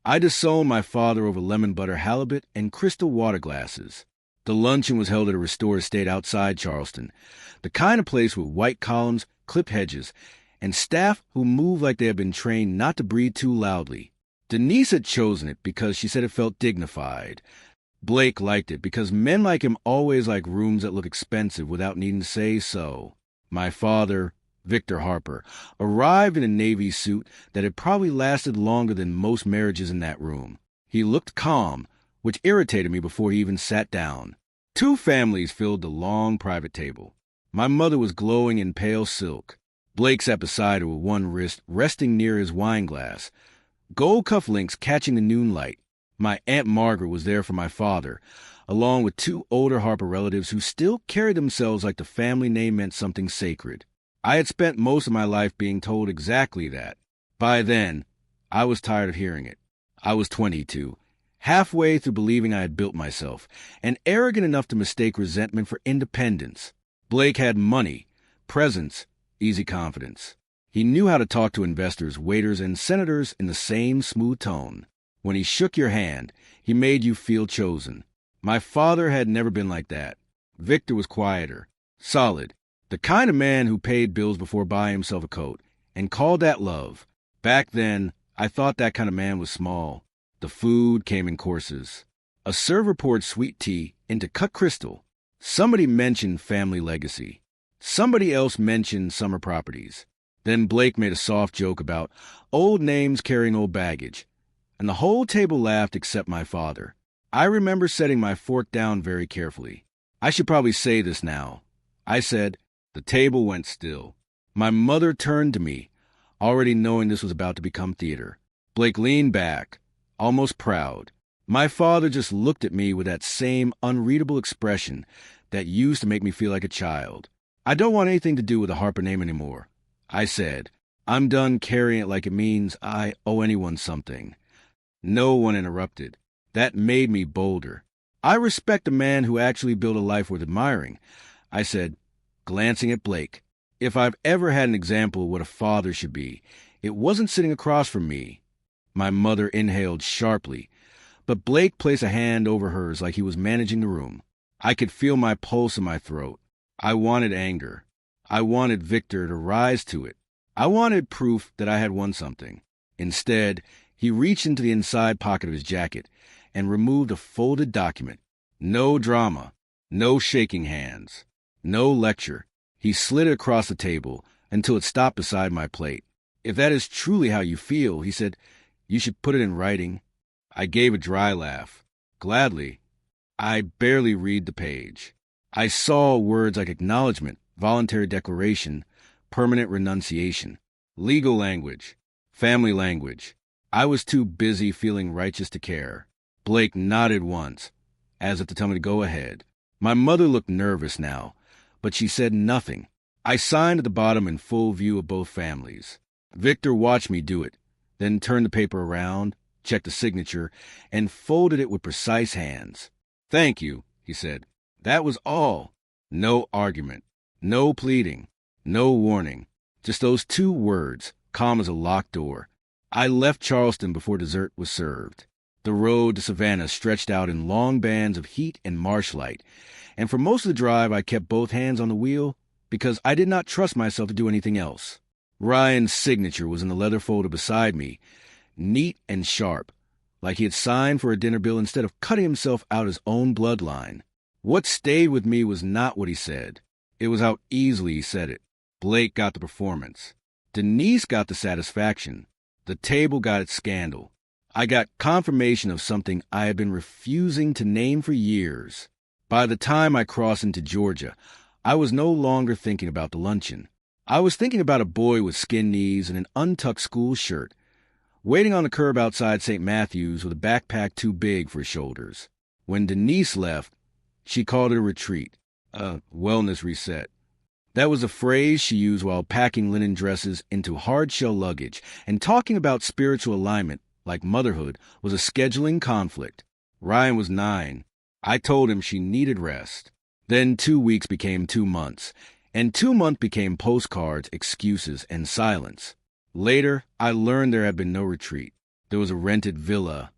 I disowned my father over lemon butter halibut and crystal water glasses. The luncheon was held at a restored estate outside Charleston, the kind of place with white columns, clipped hedges, and staff who moved like they had been trained not to breathe too loudly. Denise had chosen it because she said it felt dignified. Blake liked it because men like him always like rooms that look expensive without needing to say so. My father, Victor Harper, arrived in a Navy suit that had probably lasted longer than most marriages in that room. He looked calm, which irritated me before he even sat down. 2 families filled the long private table. My mother was glowing in pale silk. Blake sat beside her with one wrist resting near his wine glass, gold cufflinks catching the noon light. My Aunt Margaret was there for my father, along with 2 older Harper relatives who still carried themselves like the family name meant something sacred. I had spent most of my life being told exactly that. By then, I was tired of hearing it. I was 22, halfway through believing I had built myself, and arrogant enough to mistake resentment for independence. Blake had money, presence, easy confidence. He knew how to talk to investors, waiters, and senators in the same smooth tone. When he shook your hand, he made you feel chosen. My father had never been like that. Victor was quieter, solid, the kind of man who paid bills before buying himself a coat, and called that love. Back then, I thought that kind of man was small. The food came in courses. A server poured sweet tea into cut crystal. Somebody mentioned family legacy. Somebody else mentioned summer properties. Then Blake made a soft joke about old names carrying old baggage, and the whole table laughed except my father. I remember setting my fork down very carefully. I should probably say this now. I said. The table went still. My mother turned to me, already knowing this was about to become theater. Blake leaned back, almost proud. My father just looked at me with that same unreadable expression that used to make me feel like a child. I don't want anything to do with the Harper name anymore. I said, I'm done carrying it like it means I owe anyone something. No one interrupted. That made me bolder. I respect a man who actually built a life worth admiring. I said, glancing at Blake, if I've ever had an example of what a father should be, it wasn't sitting across from me. My mother inhaled sharply, but Blake placed a hand over hers like he was managing the room. I could feel my pulse in my throat. I wanted anger. I wanted Victor to rise to it. I wanted proof that I had won something. Instead, he reached into the inside pocket of his jacket and removed a folded document. No drama, no shaking hands, no lecture. He slid it across the table until it stopped beside my plate. If that is truly how you feel, he said, you should put it in writing. I gave a dry laugh. Gladly. I barely read the page. I saw words like acknowledgement, voluntary declaration, permanent renunciation, legal language, family language. I was too busy feeling righteous to care. Blake nodded once, as if to tell me to go ahead. My mother looked nervous now, but she said nothing. I signed at the bottom in full view of both families. Victor watched me do it, then turned the paper around, checked the signature, and folded it with precise hands. Thank you, he said. That was all. No argument, no pleading, no warning. Just those 2 words, calm as a locked door. I left Charleston before dessert was served. The road to Savannah stretched out in long bands of heat and marsh light, and for most of the drive I kept both hands on the wheel because I did not trust myself to do anything else. Ryan's signature was in the leather folder beside me, neat and sharp, like he had signed for a dinner bill instead of cutting himself out his own bloodline. What stayed with me was not what he said. It was how easily he said it. Blake got the performance. Denise got the satisfaction. The table got its scandal. I got confirmation of something I had been refusing to name for years. By the time I crossed into Georgia, I was no longer thinking about the luncheon. I was thinking about a boy with skin knees and an untucked school shirt, waiting on the curb outside St. Matthew's with a backpack too big for his shoulders. When Denise left, she called it a retreat, a wellness reset. That was a phrase she used while packing linen dresses into hard-shell luggage, and talking about spiritual alignment, like motherhood, was a scheduling conflict. Ryan was 9. I told him she needed rest. Then 2 weeks became 2 months, and 2 months became postcards, excuses, and silence. Later, I learned there had been no retreat. There was a rented villa,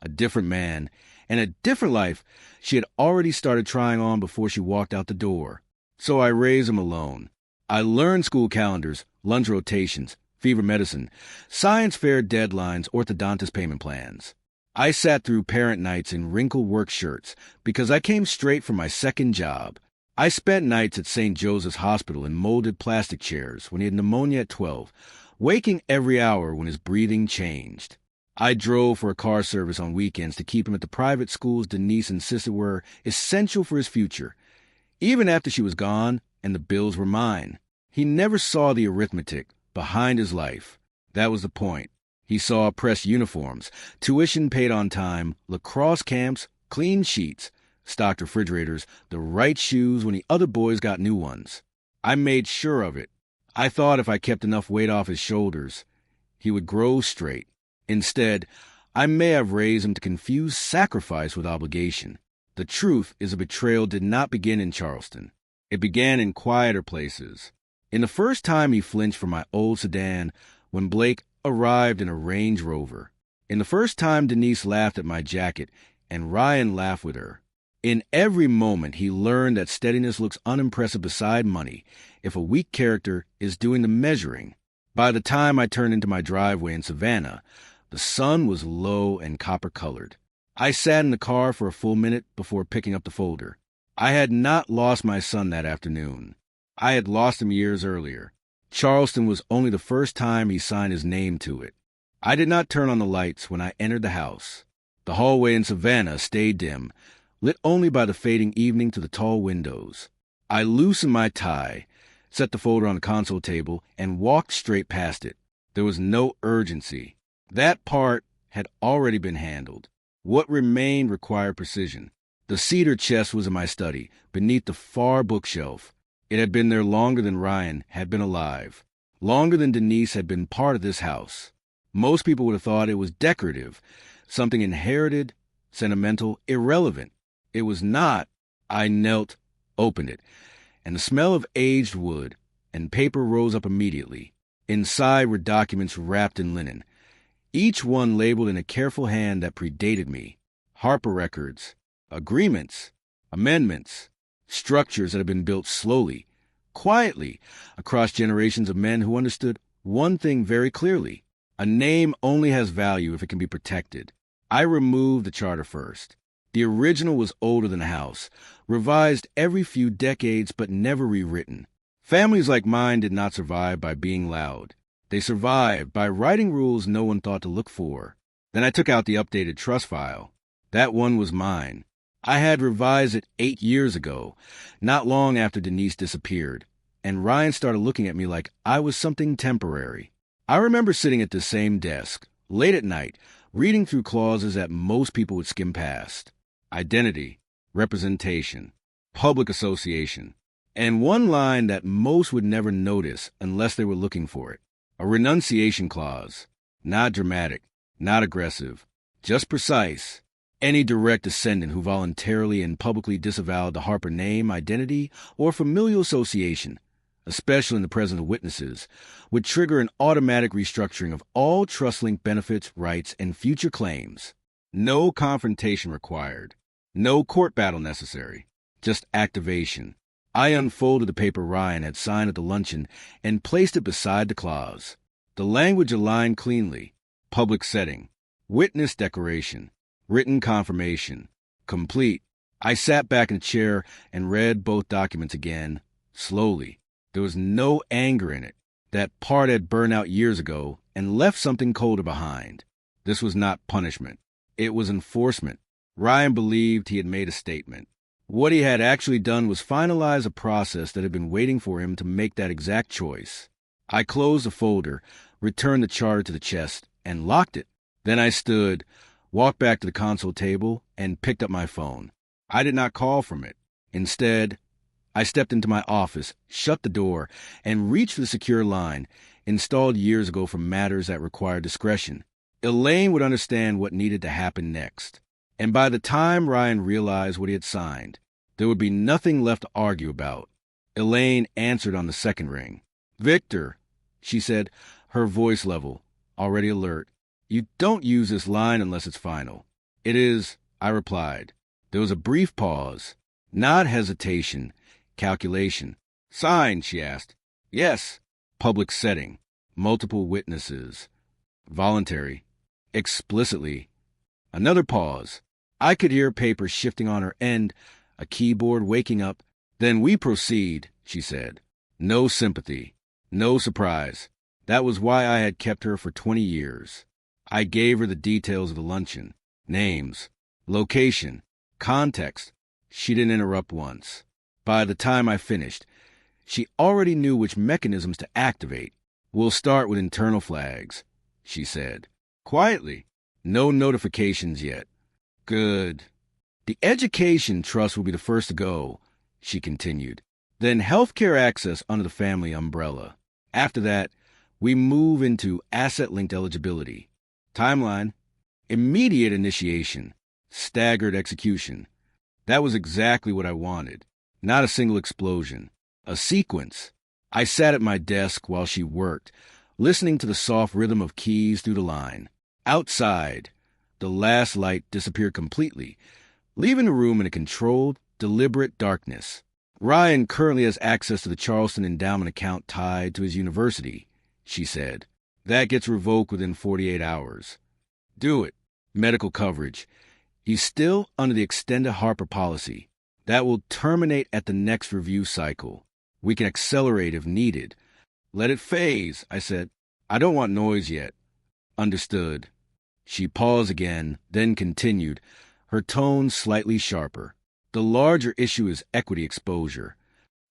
a different man, and a different life she had already started trying on before she walked out the door. So I raised him alone. I learned school calendars, lunch rotations, fever medicine, science fair deadlines, orthodontist payment plans. I sat through parent nights in wrinkled work shirts because I came straight from my second job. I spent nights at St. Joseph's Hospital in molded plastic chairs when he had pneumonia at 12, waking every hour when his breathing changed. I drove for a car service on weekends to keep him at the private schools Denise insisted were essential for his future, even after she was gone and the bills were mine. He never saw the arithmetic behind his life. That was the point. He saw pressed uniforms, tuition paid on time, lacrosse camps, clean sheets, stocked refrigerators, the right shoes when the other boys got new ones. I made sure of it. I thought if I kept enough weight off his shoulders, he would grow straight. Instead, I may have raised him to confuse sacrifice with obligation. The truth is a betrayal did not begin in Charleston. It began in quieter places. In the first time he flinched from my old sedan when Blake arrived in a Range Rover. In the first time Denise laughed at my jacket and Ryan laughed with her. In every moment he learned that steadiness looks unimpressive beside money if a weak character is doing the measuring. By the time I turned into my driveway in Savannah, the sun was low and copper-colored. I sat in the car for a full minute before picking up the folder. I had not lost my son that afternoon. I had lost him years earlier. Charleston was only the first time he signed his name to it. I did not turn on the lights when I entered the house. The hallway in Savannah stayed dim, lit only by the fading evening to the tall windows. I loosened my tie, set the folder on the console table, and walked straight past it. There was no urgency. That part had already been handled. What remained required precision. The cedar chest was in my study, beneath the far bookshelf. It had been there longer than Ryan had been alive, longer than Denise had been part of this house. Most people would have thought it was decorative, something inherited, sentimental, irrelevant. It was not. I knelt, opened it, and the smell of aged wood and paper rose up immediately. Inside were documents wrapped in linen, each one labeled in a careful hand that predated me. Harper records, agreements, amendments, structures that had been built slowly, quietly, across generations of men who understood one thing very clearly. A name only has value if it can be protected. I removed the charter first. The original was older than the house, revised every few decades but never rewritten. Families like mine did not survive by being loud. They survived by writing rules no one thought to look for. Then I took out the updated trust file. That one was mine. I had revised it 8 years ago, not long after Denise disappeared, and Ryan started looking at me like I was something temporary. I remember sitting at the same desk, late at night, reading through clauses that most people would skim past. Identity, representation, public association, and one line that most would never notice unless they were looking for it. A renunciation clause. Not dramatic, not aggressive, just precise. Any direct descendant who voluntarily and publicly disavowed the Harper name, identity, or familial association, especially in the presence of witnesses, would trigger an automatic restructuring of all trust-linked benefits, rights, and future claims. No confrontation required. No court battle necessary. Just activation. I unfolded the paper Ryan had signed at the luncheon and placed it beside the clause. The language aligned cleanly. Public setting. Witness declaration. Written confirmation. Complete. I sat back in the chair and read both documents again, slowly. There was no anger in it. That part had burned out years ago and left something colder behind. This was not punishment. It was enforcement. Ryan believed he had made a statement. What he had actually done was finalize a process that had been waiting for him to make that exact choice. I closed the folder, returned the charter to the chest, and locked it. Then I stood, walked back to the console table, and picked up my phone. I did not call from it. Instead, I stepped into my office, shut the door, and reached for the secure line, installed years ago for matters that required discretion. Elaine would understand what needed to happen next. And by the time Ryan realized what he had signed, there would be nothing left to argue about. Elaine answered on the second ring. "Victor," she said, her voice level, already alert. You don't use this line unless it's final. It is, I replied. There was a brief pause. Not hesitation, calculation. Signed, she asked. Yes. Public setting. Multiple witnesses. Voluntary. Explicitly. Another pause. I could hear paper shifting on her end, a keyboard waking up. Then we proceed, she said. No sympathy. No surprise. That was why I had kept her for 20 years. I gave her the details of the luncheon. Names. Location. Context. She didn't interrupt once. By the time I finished, she already knew which mechanisms to activate. We'll start with internal flags, she said. Quietly. No notifications yet. Good. The Education Trust will be the first to go, she continued. Then healthcare access under the family umbrella. After that, we move into asset-linked eligibility. Timeline. Immediate initiation. Staggered execution. That was exactly what I wanted. Not a single explosion. A sequence. I sat at my desk while she worked, listening to the soft rhythm of keys through the line. Outside, the last light disappeared completely, leaving the room in a controlled, deliberate darkness. Ryan currently has access to the Charleston endowment account tied to his university, she said. That gets revoked within 48 hours. Do it. Medical coverage. He's still under the extended Harper policy. That will terminate at the next review cycle. We can accelerate if needed. Let it phase, I said. I don't want noise yet. Understood. She paused again, then continued, her tone slightly sharper. The larger issue is equity exposure.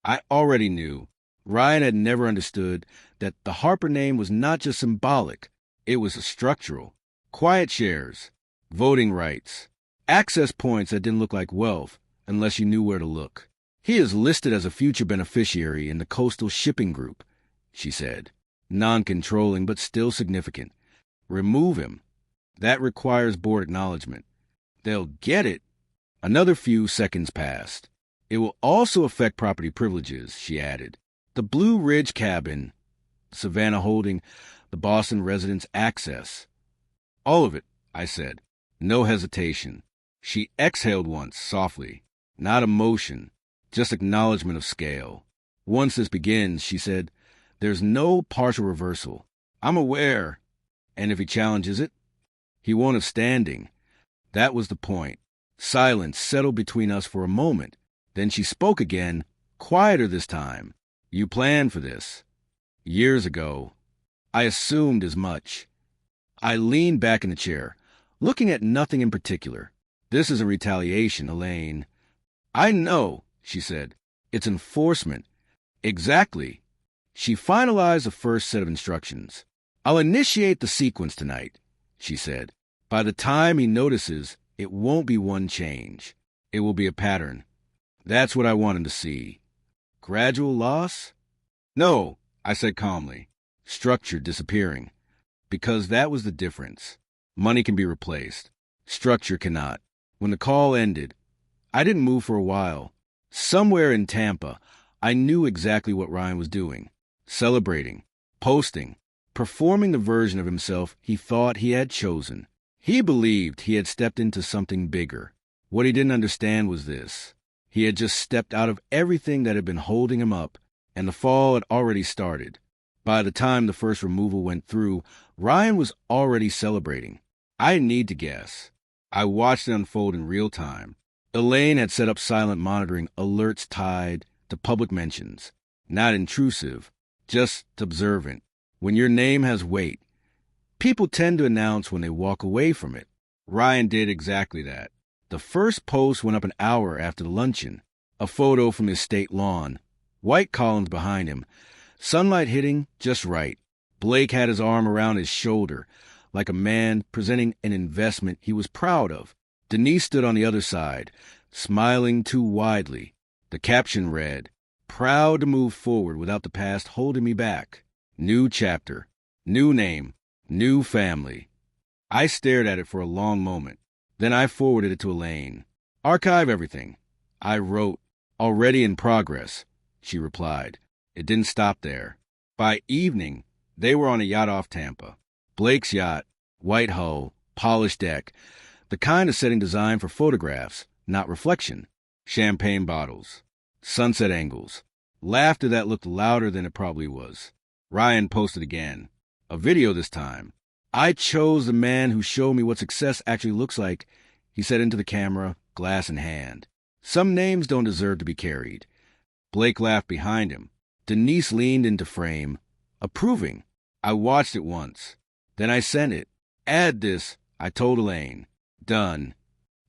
I already knew. Ryan had never understood that the Harper name was not just symbolic. It was structural. Quiet shares, voting rights, access points that didn't look like wealth unless you knew where to look. He is listed as a future beneficiary in the Coastal Shipping Group, she said. Non-controlling, but still significant. Remove him. That requires board acknowledgement. They'll get it. Another few seconds passed. It will also affect property privileges, she added. The Blue Ridge cabin, Savannah Holding, the Boston residents' access. All of it, I said. No hesitation. She exhaled once, softly. Not emotion, just acknowledgement of scale. Once this begins, she said, there's no partial reversal. I'm aware. And if he challenges it, he won't have standing. That was the point. Silence settled between us for a moment. Then she spoke again, quieter this time. You planned for this. Years ago. I assumed as much. I leaned back in the chair, looking at nothing in particular. This isn't retaliation, Elaine. I know, she said. It's enforcement. Exactly. She finalized the first set of instructions. I'll initiate the sequence tonight, she said. By the time he notices, it won't be one change. It will be a pattern. That's what I want him to see. Gradual loss? No, I said calmly. Structure disappearing. Because that was the difference. Money can be replaced. Structure cannot. When the call ended, I didn't move for a while. Somewhere in Tampa, I knew exactly what Ryan was doing. Celebrating, posting, performing the version of himself he thought he had chosen. He believed he had stepped into something bigger. What he didn't understand was this. He had just stepped out of everything that had been holding him up, and the fall had already started. By the time the first removal went through, Ryan was already celebrating. I didn't need to guess. I watched it unfold in real time. Elaine had set up silent monitoring alerts tied to public mentions. Not intrusive, just observant. When your name has weight, people tend to announce when they walk away from it. Ryan did exactly that. The first post went up an hour after the luncheon. A photo from his state lawn. White columns behind him. Sunlight hitting just right. Blake had his arm around his shoulder, like a man presenting an investment he was proud of. Denise stood on the other side, smiling too widely. The caption read, "Proud to move forward without the past holding me back. New chapter, new name, new family." I stared at it for a long moment. Then I forwarded it to Elaine. "Archive everything." I wrote, "Already in progress," she replied. It didn't stop there. By evening, they were on a yacht off Tampa. Blake's yacht, White hull, polished deck, the kind of setting designed for photographs, not reflection. Champagne bottles, sunset angles, laughter that looked louder than it probably was. Ryan posted again. A video this time. I chose the man who showed me what success actually looks like, he said into the camera, glass in hand. Some names don't deserve to be carried. Blake laughed behind him. Denise leaned into frame, approving. I watched it once. Then I sent it. Add this, I told Elaine. Done.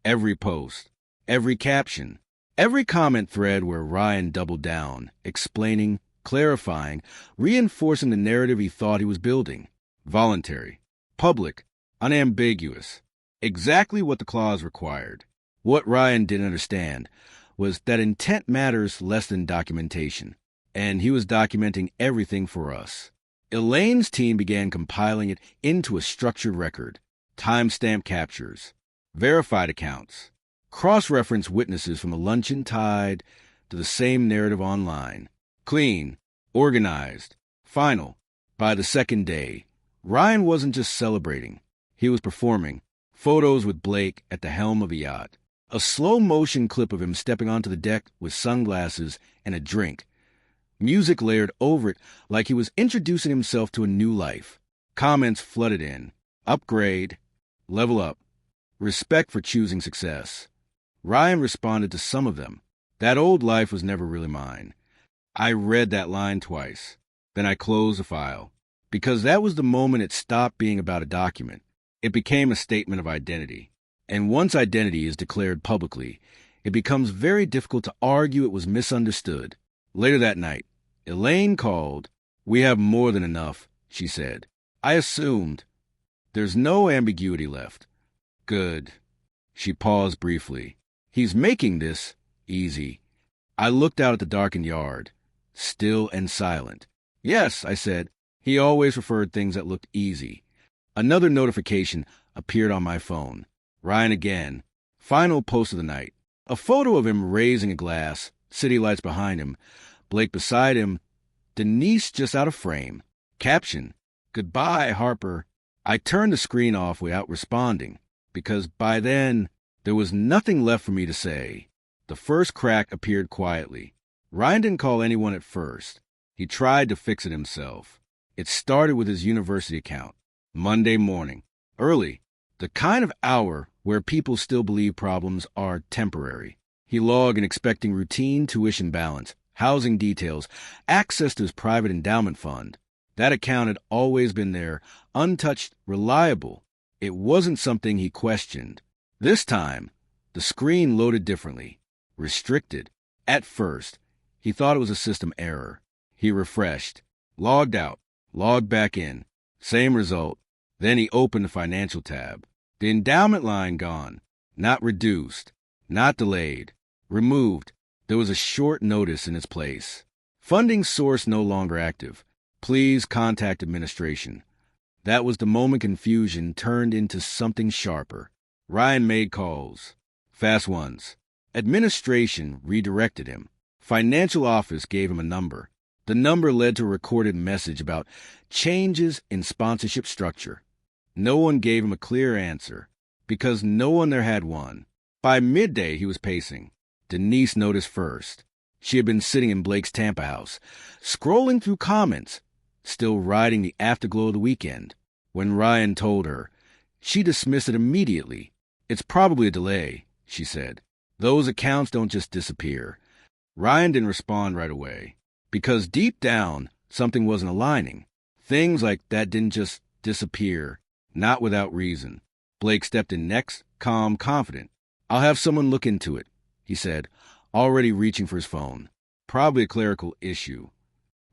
Every post. Every caption. Every comment thread where Ryan doubled down, explaining, clarifying, reinforcing the narrative he thought he was building. Voluntary. Public. Unambiguous. Exactly what the clause required. What Ryan didn't understand was that intent matters less than documentation, and he was documenting everything for us. Elaine's team began compiling it into a structured record, timestamp captures, verified accounts, cross-reference witnesses from the luncheon tied to the same narrative online. Clean, organized, final. By the second day, Ryan wasn't just celebrating. He was performing. Photos with Blake at the helm of a yacht. A slow-motion clip of him stepping onto the deck with sunglasses and a drink. Music layered over it like he was introducing himself to a new life. Comments flooded in. Upgrade. Level up. Respect for choosing success. Ryan responded to some of them. That old life was never really mine. I read that line twice. Then I closed the file. Because that was the moment it stopped being about a document. It became a statement of identity. And once identity is declared publicly, it becomes very difficult to argue it was misunderstood. Later that night, Elaine called. We have more than enough, she said. I assumed. There's no ambiguity left. Good. She paused briefly. He's making this easy. I looked out at the darkened yard, still and silent. Yes, I said. He always preferred things that looked easy. Another notification appeared on my phone. Ryan again. Final post of the night. A photo of him raising a glass, city lights behind him, Blake beside him, Denise just out of frame. Caption. Goodbye, Harper. I turned the screen off without responding, because by then there was nothing left for me to say. The first crack appeared quietly. Ryan didn't call anyone at first. He tried to fix it himself. It started with his university account. Monday morning. Early. The kind of hour where people still believe problems are temporary. He logged in expecting routine tuition balance, housing details, access to his private endowment fund. That account had always been there, untouched, reliable. It wasn't something he questioned. This time, the screen loaded differently. Restricted. At first, he thought it was a system error. He refreshed. Logged out. Logged back in. Same result. Then he opened the financial tab. The endowment line gone. Not reduced. Not delayed. Removed. There was a short notice in its place. Funding source no longer active. Please contact administration. That was the moment confusion turned into something sharper. Ryan made calls. Fast ones. Administration redirected him. Financial office gave him a number. The number led to a recorded message about changes in sponsorship structure. No one gave him a clear answer, because no one there had one. By midday, he was pacing. Denise noticed first. She had been sitting in Blake's Tampa house, scrolling through comments, still riding the afterglow of the weekend. When Ryan told her, she dismissed it immediately. It's probably a delay, she said. Those accounts don't just disappear. Ryan didn't respond right away, because deep down, something wasn't aligning. Things like that didn't just disappear, not without reason. Blake stepped in next, calm, confident. I'll have someone look into it, he said, already reaching for his phone. Probably a clerical issue.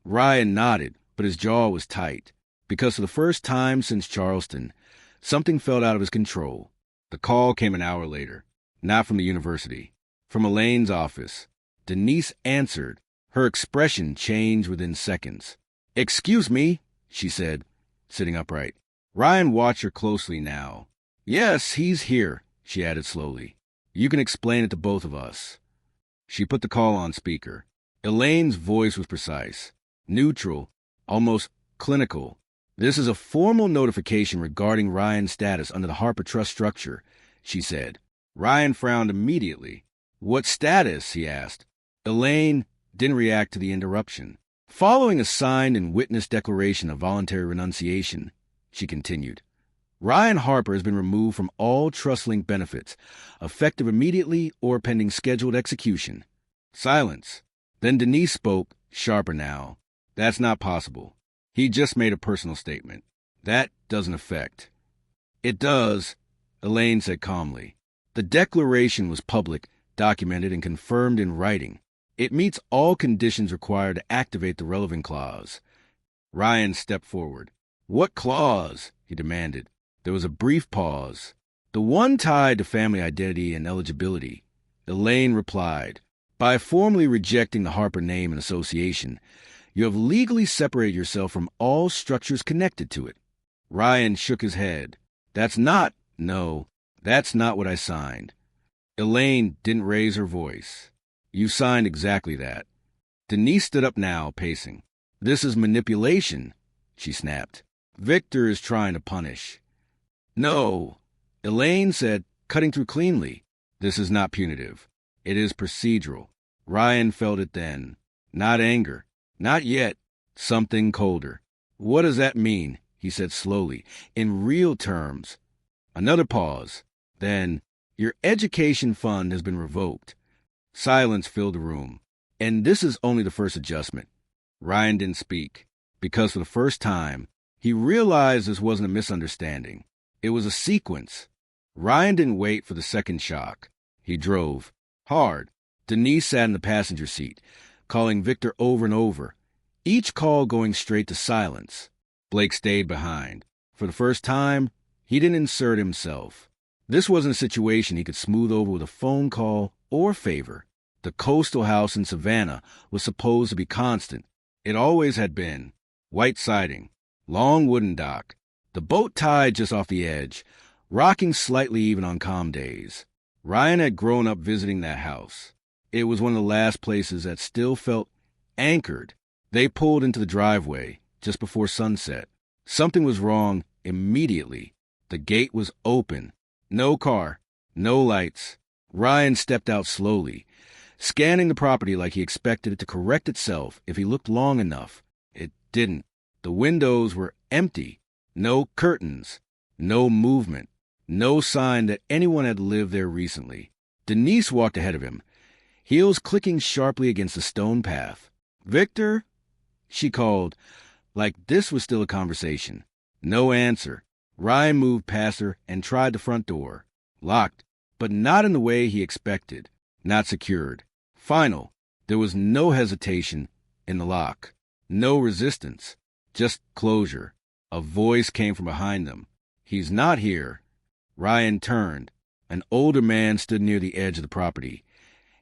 Ryan nodded, but his jaw was tight, because for the first time since Charleston, something felt out of his control. The call came an hour later, not from the university, from Elaine's office. Denise answered. Her expression changed within seconds. Excuse me, she said, sitting upright. Ryan watched her closely now. Yes, he's here, she added slowly. You can explain it to both of us. She put the call on speaker. Elaine's voice was precise, neutral, almost clinical. This is a formal notification regarding Ryan's status under the Harper Trust structure, she said. Ryan frowned immediately. What status? He asked. Elaine didn't react to the interruption. Following a signed and witnessed declaration of voluntary renunciation, she continued, Ryan Harper has been removed from all trust-linked benefits, effective immediately or pending scheduled execution. Silence. Then Denise spoke, sharper now. That's not possible. He just made a personal statement. That doesn't affect. It does, Elaine said calmly. The declaration was public, documented, and confirmed in writing. It meets all conditions required to activate the relevant clause. Ryan stepped forward. What clause? He demanded. There was a brief pause. The one tied to family identity and eligibility. Elaine replied, By formally rejecting the Harper name and association, you have legally separated yourself from all structures connected to it. Ryan shook his head. That's not what I signed. Elaine didn't raise her voice. You signed exactly that. Denise stood up now, pacing. This is manipulation, she snapped. Victor is trying to punish. No, Elaine said, cutting through cleanly. This is not punitive. It is procedural. Ryan felt it then. Not anger. Not yet. Something colder. What does that mean? He said slowly, in real terms. Another pause. Then, your education fund has been revoked. Silence filled the room. And this is only the first adjustment. Ryan didn't speak, because for the first time, he realized this wasn't a misunderstanding. It was a sequence. Ryan didn't wait for the second shock. He drove. Hard. Denise sat in the passenger seat, calling Victor over and over, each call going straight to silence. Blake stayed behind. For the first time, he didn't insert himself. This wasn't a situation he could smooth over with a phone call or favor. The coastal house in Savannah was supposed to be constant. It always had been. White siding, long wooden dock, the boat tied just off the edge, rocking slightly even on calm days. Ryan had grown up visiting that house. It was one of the last places that still felt anchored. They pulled into the driveway just before sunset. Something was wrong immediately. The gate was open. No car, no lights. Ryan stepped out slowly, scanning the property like he expected it to correct itself if he looked long enough. It didn't. The windows were empty. No curtains. No movement. No sign that anyone had lived there recently. Denise walked ahead of him, heels clicking sharply against the stone path. Victor? She called, like this was still a conversation. No answer. Ryan moved past her and tried the front door. Locked, but not in the way he expected. Not secured. Final. There was no hesitation in the lock. No resistance. Just closure. A voice came from behind them. He's not here. Ryan turned. An older man stood near the edge of the property,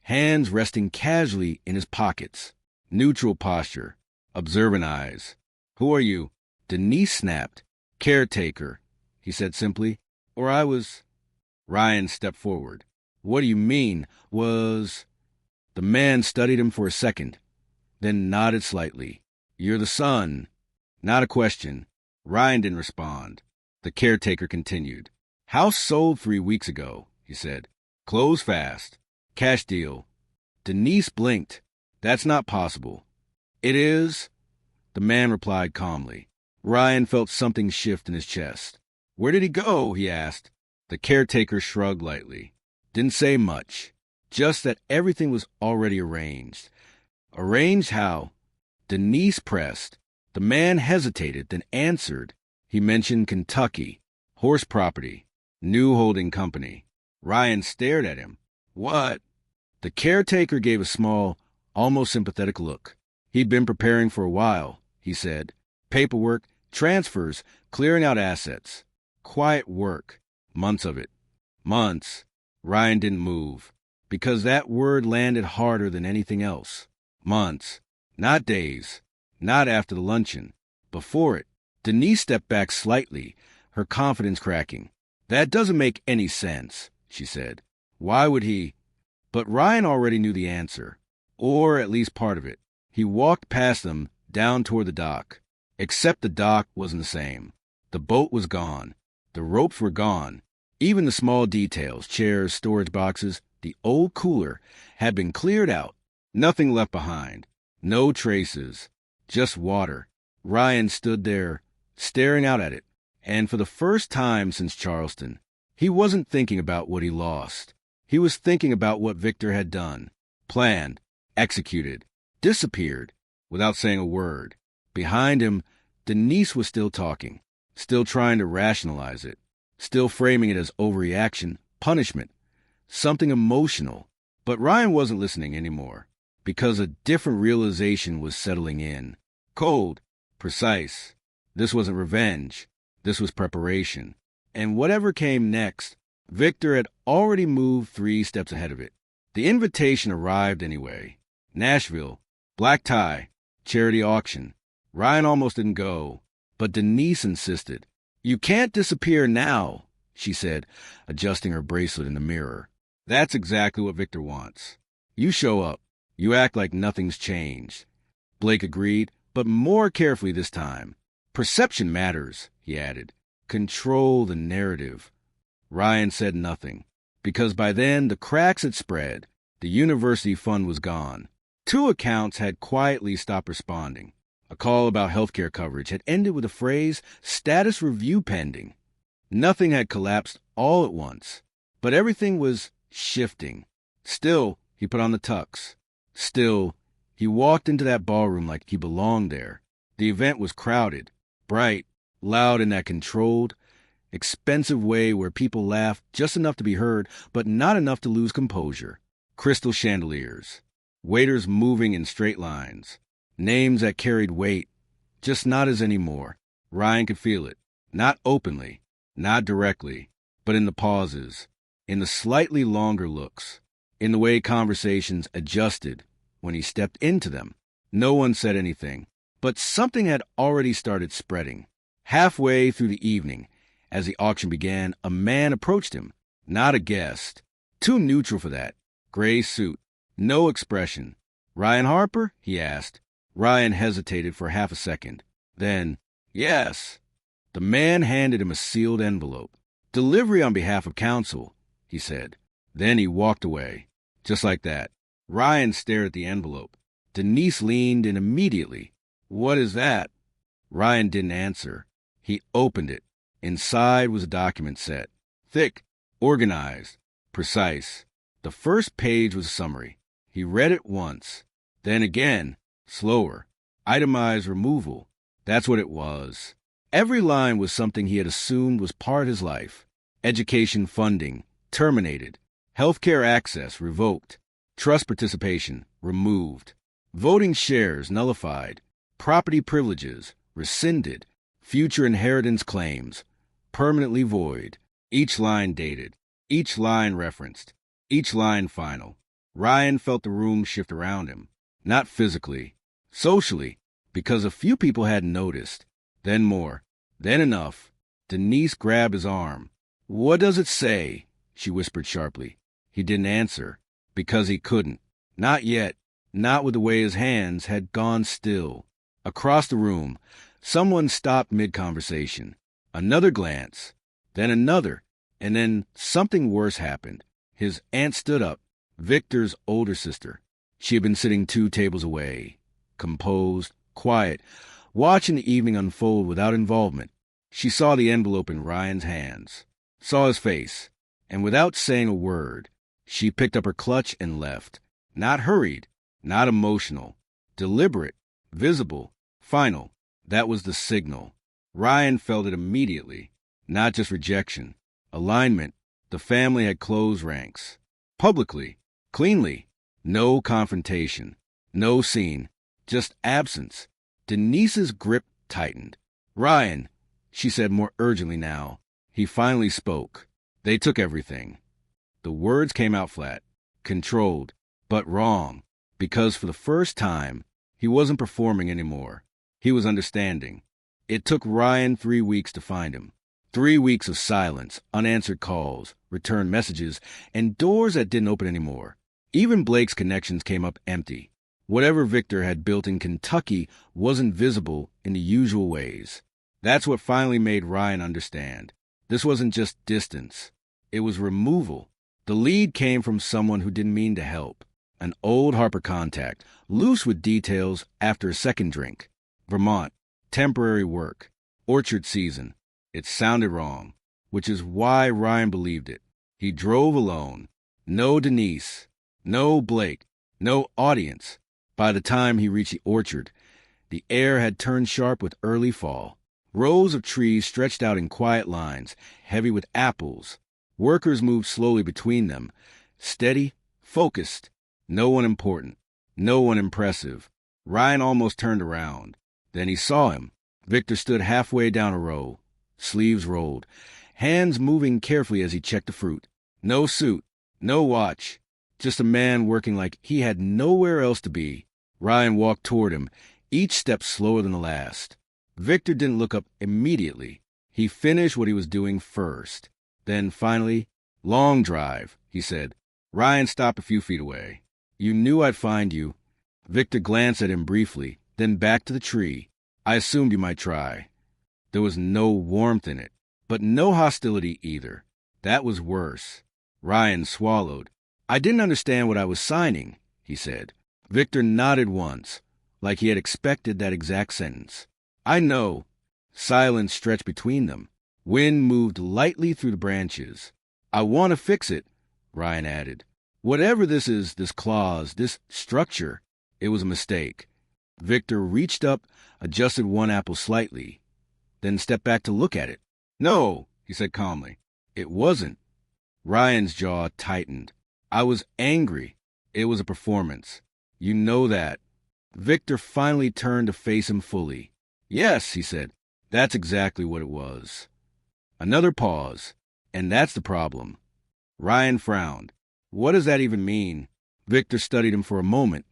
hands resting casually in his pockets. Neutral posture. Observant eyes. Who are you? Denise snapped. Caretaker, he said simply. Or I was... Ryan stepped forward. What do you mean? Was... The man studied him for a second, then nodded slightly. You're the son. Not a question. Ryan didn't respond. The caretaker continued. House sold 3 weeks ago, he said. Close fast. Cash deal. Denise blinked. That's not possible. It is, the man replied calmly. Ryan felt something shift in his chest. Where did he go? He asked. The caretaker shrugged lightly. Didn't say much. Just that everything was already arranged. Arranged how? Denise pressed. The man hesitated, then answered. He mentioned Kentucky. Horse property. New holding company. Ryan stared at him. What? The caretaker gave a small, almost sympathetic look. He'd been preparing for a while, he said. Paperwork, transfers, clearing out assets. Quiet work. Months of it. Months. Ryan didn't move, because that word landed harder than anything else. Months. Not days. Not after the luncheon. Before it. Denise stepped back slightly, her confidence cracking. That doesn't make any sense, she said. Why would he? But Ryan already knew the answer, or at least part of it. He walked past them, down toward the dock. Except the dock wasn't the same. The boat was gone. The ropes were gone. Even the small details, chairs, storage boxes, the old cooler, had been cleared out. Nothing left behind. No traces. Just water. Ryan stood there, staring out at it. And for the first time since Charleston, he wasn't thinking about what he lost. He was thinking about what Victor had done. Planned. Executed. Disappeared. Without saying a word. Behind him, Denise was still talking. Still trying to rationalize it. Still framing it as overreaction, punishment, something emotional. But Ryan wasn't listening anymore, because a different realization was settling in. Cold, precise. This wasn't revenge. This was preparation. And whatever came next, Victor had already moved 3 steps ahead of it. The invitation arrived anyway. Nashville, black tie, charity auction. Ryan almost didn't go, but Denise insisted. "You can't disappear now," she said, adjusting her bracelet in the mirror. "That's exactly what Victor wants. You show up. You act like nothing's changed." Blake agreed, but more carefully this time. "Perception matters," he added. "Control the narrative." Ryan said nothing, because by then the cracks had spread. The university fund was gone. 2 accounts had quietly stopped responding. A call about healthcare coverage had ended with a phrase, "status review pending." Nothing had collapsed all at once, but everything was shifting. Still, he put on the tux. Still, he walked into that ballroom like he belonged there. The event was crowded, bright, loud in that controlled, expensive way where people laughed just enough to be heard, but not enough to lose composure. Crystal chandeliers, waiters moving in straight lines, names that carried weight, just not as anymore. Ryan could feel it, not openly, not directly, but in the pauses, in the slightly longer looks, in the way conversations adjusted when he stepped into them. No one said anything, but something had already started spreading. Halfway through the evening, as the auction began, a man approached him, not a guest, too neutral for that, gray suit, no expression. "Ryan Harper?" he asked. Ryan hesitated for half a second. Then, "Yes." The man handed him a sealed envelope. "Delivery on behalf of counsel," he said. Then he walked away. Just like that. Ryan stared at the envelope. Denise leaned in immediately. "What is that?" Ryan didn't answer. He opened it. Inside was a document set. Thick, organized, precise. The first page was a summary. He read it once. Then again, slower. Itemized removal. That's what it was. Every line was something he had assumed was part of his life. Education funding, terminated. Healthcare access, revoked. Trust participation, removed. Voting shares, nullified. Property privileges, rescinded. Future inheritance claims, permanently void. Each line dated. Each line referenced. Each line final. Ryan felt the room shift around him. Not physically. Socially, because a few people hadn't noticed. Then more. Then enough. Denise grabbed his arm. "What does it say?" she whispered sharply. He didn't answer, because he couldn't. Not yet. Not with the way his hands had gone still. Across the room, someone stopped mid-conversation. Another glance. Then another. And then something worse happened. His aunt stood up. Victor's older sister. She had been sitting 2 tables away. Composed, quiet, watching the evening unfold without involvement. She saw the envelope in Ryan's hands. Saw his face. And without saying a word, she picked up her clutch and left. Not hurried. Not emotional. Deliberate. Visible. Final. That was the signal. Ryan felt it immediately. Not just rejection. Alignment. The family had closed ranks. Publicly. Cleanly. No confrontation. No scene. Just absence. Denise's grip tightened. "Ryan," she said more urgently now. He finally spoke. "They took everything." The words came out flat. Controlled. But wrong. Because for the first time, he wasn't performing anymore. He was understanding. It took Ryan 3 weeks to find him. 3 weeks of silence, unanswered calls, returned messages, and doors that didn't open anymore. Even Blake's connections came up empty. Whatever Victor had built in Kentucky wasn't visible in the usual ways. That's what finally made Ryan understand. This wasn't just distance. It was removal. The lead came from someone who didn't mean to help. An old Harper contact, loose with details after a second drink. Vermont, temporary work, orchard season. It sounded wrong, which is why Ryan believed it. He drove alone. No Denise, no Blake, no audience. By the time he reached the orchard, the air had turned sharp with early fall. Rows of trees stretched out in quiet lines, heavy with apples. Workers moved slowly between them, steady, focused. No one important, no one impressive. Ryan almost turned around. Then he saw him. Victor stood halfway down a row, sleeves rolled, hands moving carefully as he checked the fruit. No suit, no watch, just a man working like he had nowhere else to be. Ryan walked toward him, each step slower than the last. Victor didn't look up immediately. He finished what he was doing first. Then finally, "Long drive," he said. Ryan stopped a few feet away. "You knew I'd find you." Victor glanced at him briefly, then back to the tree. "I assumed you might try." There was no warmth in it, but no hostility either. That was worse. Ryan swallowed. "I didn't understand what I was signing," he said. Victor nodded once, like he had expected that exact sentence. "I know." Silence stretched between them. Wind moved lightly through the branches. "I want to fix it," Ryan added. "Whatever this is, this clause, this structure, it was a mistake." Victor reached up, adjusted one apple slightly, then stepped back to look at it. "No," he said calmly. "It wasn't." Ryan's jaw tightened. "I was angry. It was a performance. You know that." Victor finally turned to face him fully. "Yes," he said. "That's exactly what it was." Another pause. "And that's the problem." Ryan frowned. "What does that even mean?" Victor studied him for a moment,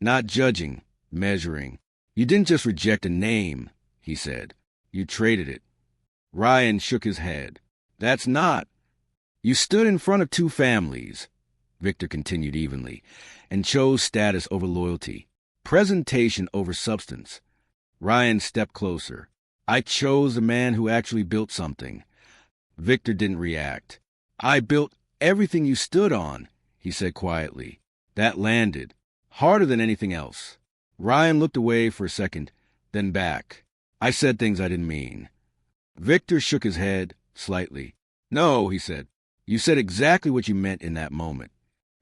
not judging, measuring. "You didn't just reject a name," he said. "You traded it." Ryan shook his head. "That's not." "You stood in front of two families," Victor continued evenly, "and chose status over loyalty, presentation over substance." Ryan stepped closer. "I chose the man who actually built something." Victor didn't react. "I built everything you stood on," he said quietly. That landed, harder than anything else. Ryan looked away for a second, then back. "I said things I didn't mean." Victor shook his head slightly. "No," he said. "You said exactly what you meant in that moment."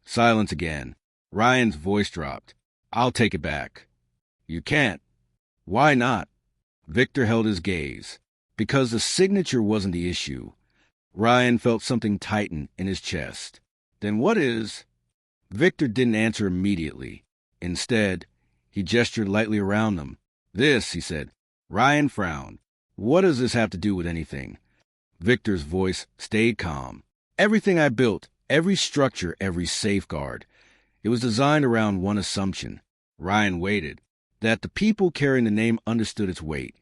Silence again. Ryan's voice dropped. "I'll take it back." "You can't." "Why not?" Victor held his gaze. "Because the signature wasn't the issue." Ryan felt something tighten in his chest. "Then what is?" Victor didn't answer immediately. Instead, he gestured lightly around them. "This," he said. Ryan frowned. "What does this have to do with anything?" Victor's voice stayed calm. "Everything I built, every structure, every safeguard, it was designed around one assumption." Ryan waited. "That the people carrying the name understood its weight."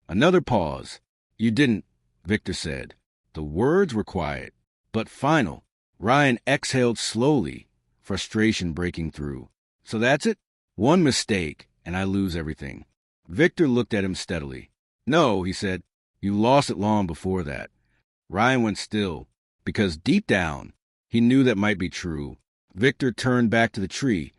Another pause. "You didn't," Victor said. The words were quiet, but final. Ryan exhaled slowly, frustration breaking through. "So that's it? One mistake, and I lose everything." Victor looked at him steadily. "No," he said. "You lost it long before that." Ryan went still, because deep down, he knew that might be true. Victor turned back to the tree,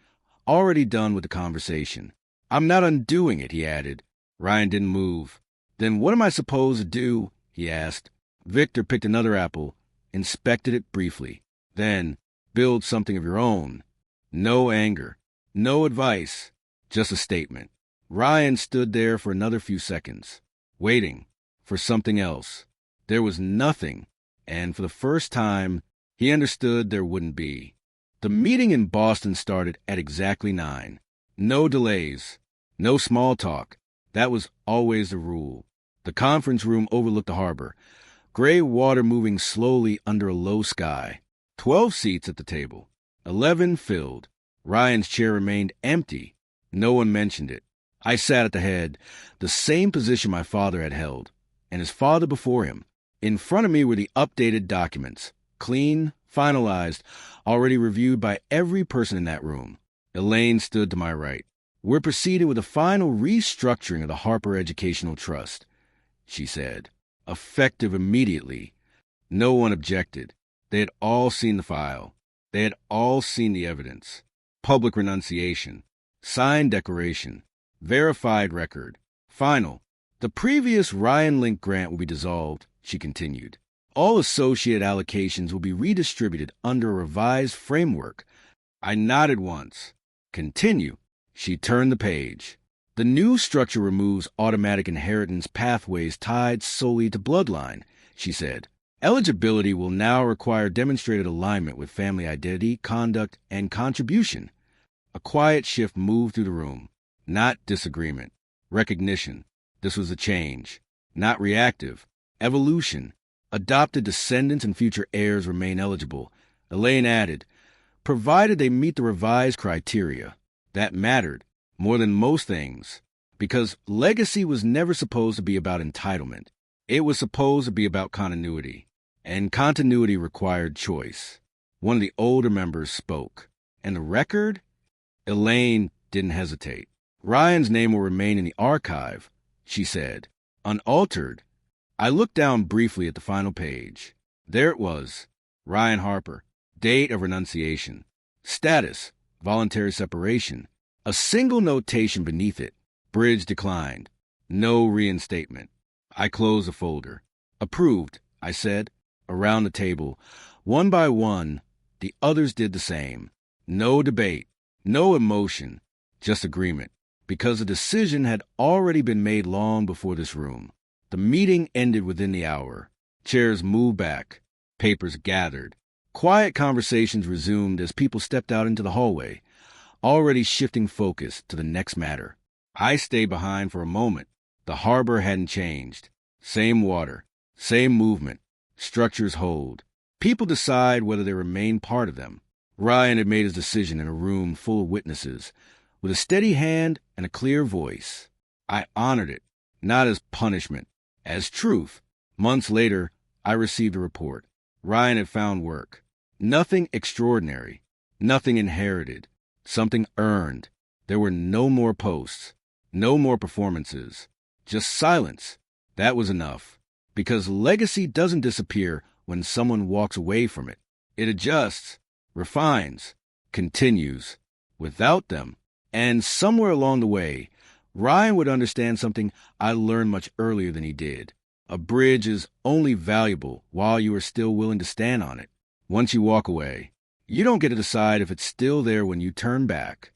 already done with the conversation. "I'm not undoing it," he added. Ryan didn't move. "Then what am I supposed to do?" he asked. Victor picked another apple, inspected it briefly. Then, "Build something of your own." No anger, no advice, just a statement. Ryan stood there for another few seconds, waiting for something else. There was nothing, and for the first time, he understood there wouldn't be. The meeting in Boston started at exactly 9. No delays, no small talk. That was always the rule. The conference room overlooked the harbor, gray water moving slowly under a low sky. 12 seats at the table, 11 filled. Ryan's chair remained empty. No one mentioned it. I sat at the head, the same position my father had held, and his father before him. In front of me were the updated documents, clean, finalized, already reviewed by every person in that room. Elaine stood to my right. We're proceeding with a final restructuring of the Harper Educational Trust, she said, effective immediately. No one objected. They had all seen the file. They had all seen the evidence. Public renunciation, signed declaration, verified record. Final. The previous Ryan Link grant will be dissolved, she continued. All associate allocations will be redistributed under a revised framework. I nodded once. Continue. She turned the page. The new structure removes automatic inheritance pathways tied solely to bloodline, she said. Eligibility will now require demonstrated alignment with family identity, conduct, and contribution. A quiet shift moved through the room. Not disagreement. Recognition. This was a change. Not reactive. Evolution. Adopted descendants and future heirs remain eligible. Elaine added, provided they meet the revised criteria. That mattered, more than most things, because legacy was never supposed to be about entitlement. It was supposed to be about continuity, and continuity required choice. One of the older members spoke. And the record? Elaine didn't hesitate. Ryan's name will remain in the archive, she said, unaltered. I looked down briefly at the final page. There it was, Ryan Harper, date of renunciation, status, voluntary separation, a single notation beneath it, bridge declined, no reinstatement. I closed the folder. Approved, I said, around the table. One by one, the others did the same. No debate, no emotion, just agreement, because the decision had already been made long before this room. The meeting ended within the hour. Chairs moved back. Papers gathered. Quiet conversations resumed as people stepped out into the hallway, already shifting focus to the next matter. I stayed behind for a moment. The harbor hadn't changed. Same water, same movement. Structures hold. People decide whether they remain part of them. Ryan had made his decision in a room full of witnesses, with a steady hand and a clear voice. I honored it, not as punishment, as truth. Months later, I received a report. Ryan had found work. Nothing extraordinary. Nothing inherited. Something earned. There were no more posts. No more performances. Just silence. That was enough. Because legacy doesn't disappear when someone walks away from it. It adjusts, refines, continues. Without them. And somewhere along the way, Ryan would understand something I learned much earlier than he did. A bridge is only valuable while you are still willing to stand on it. Once you walk away, you don't get to decide if it's still there when you turn back.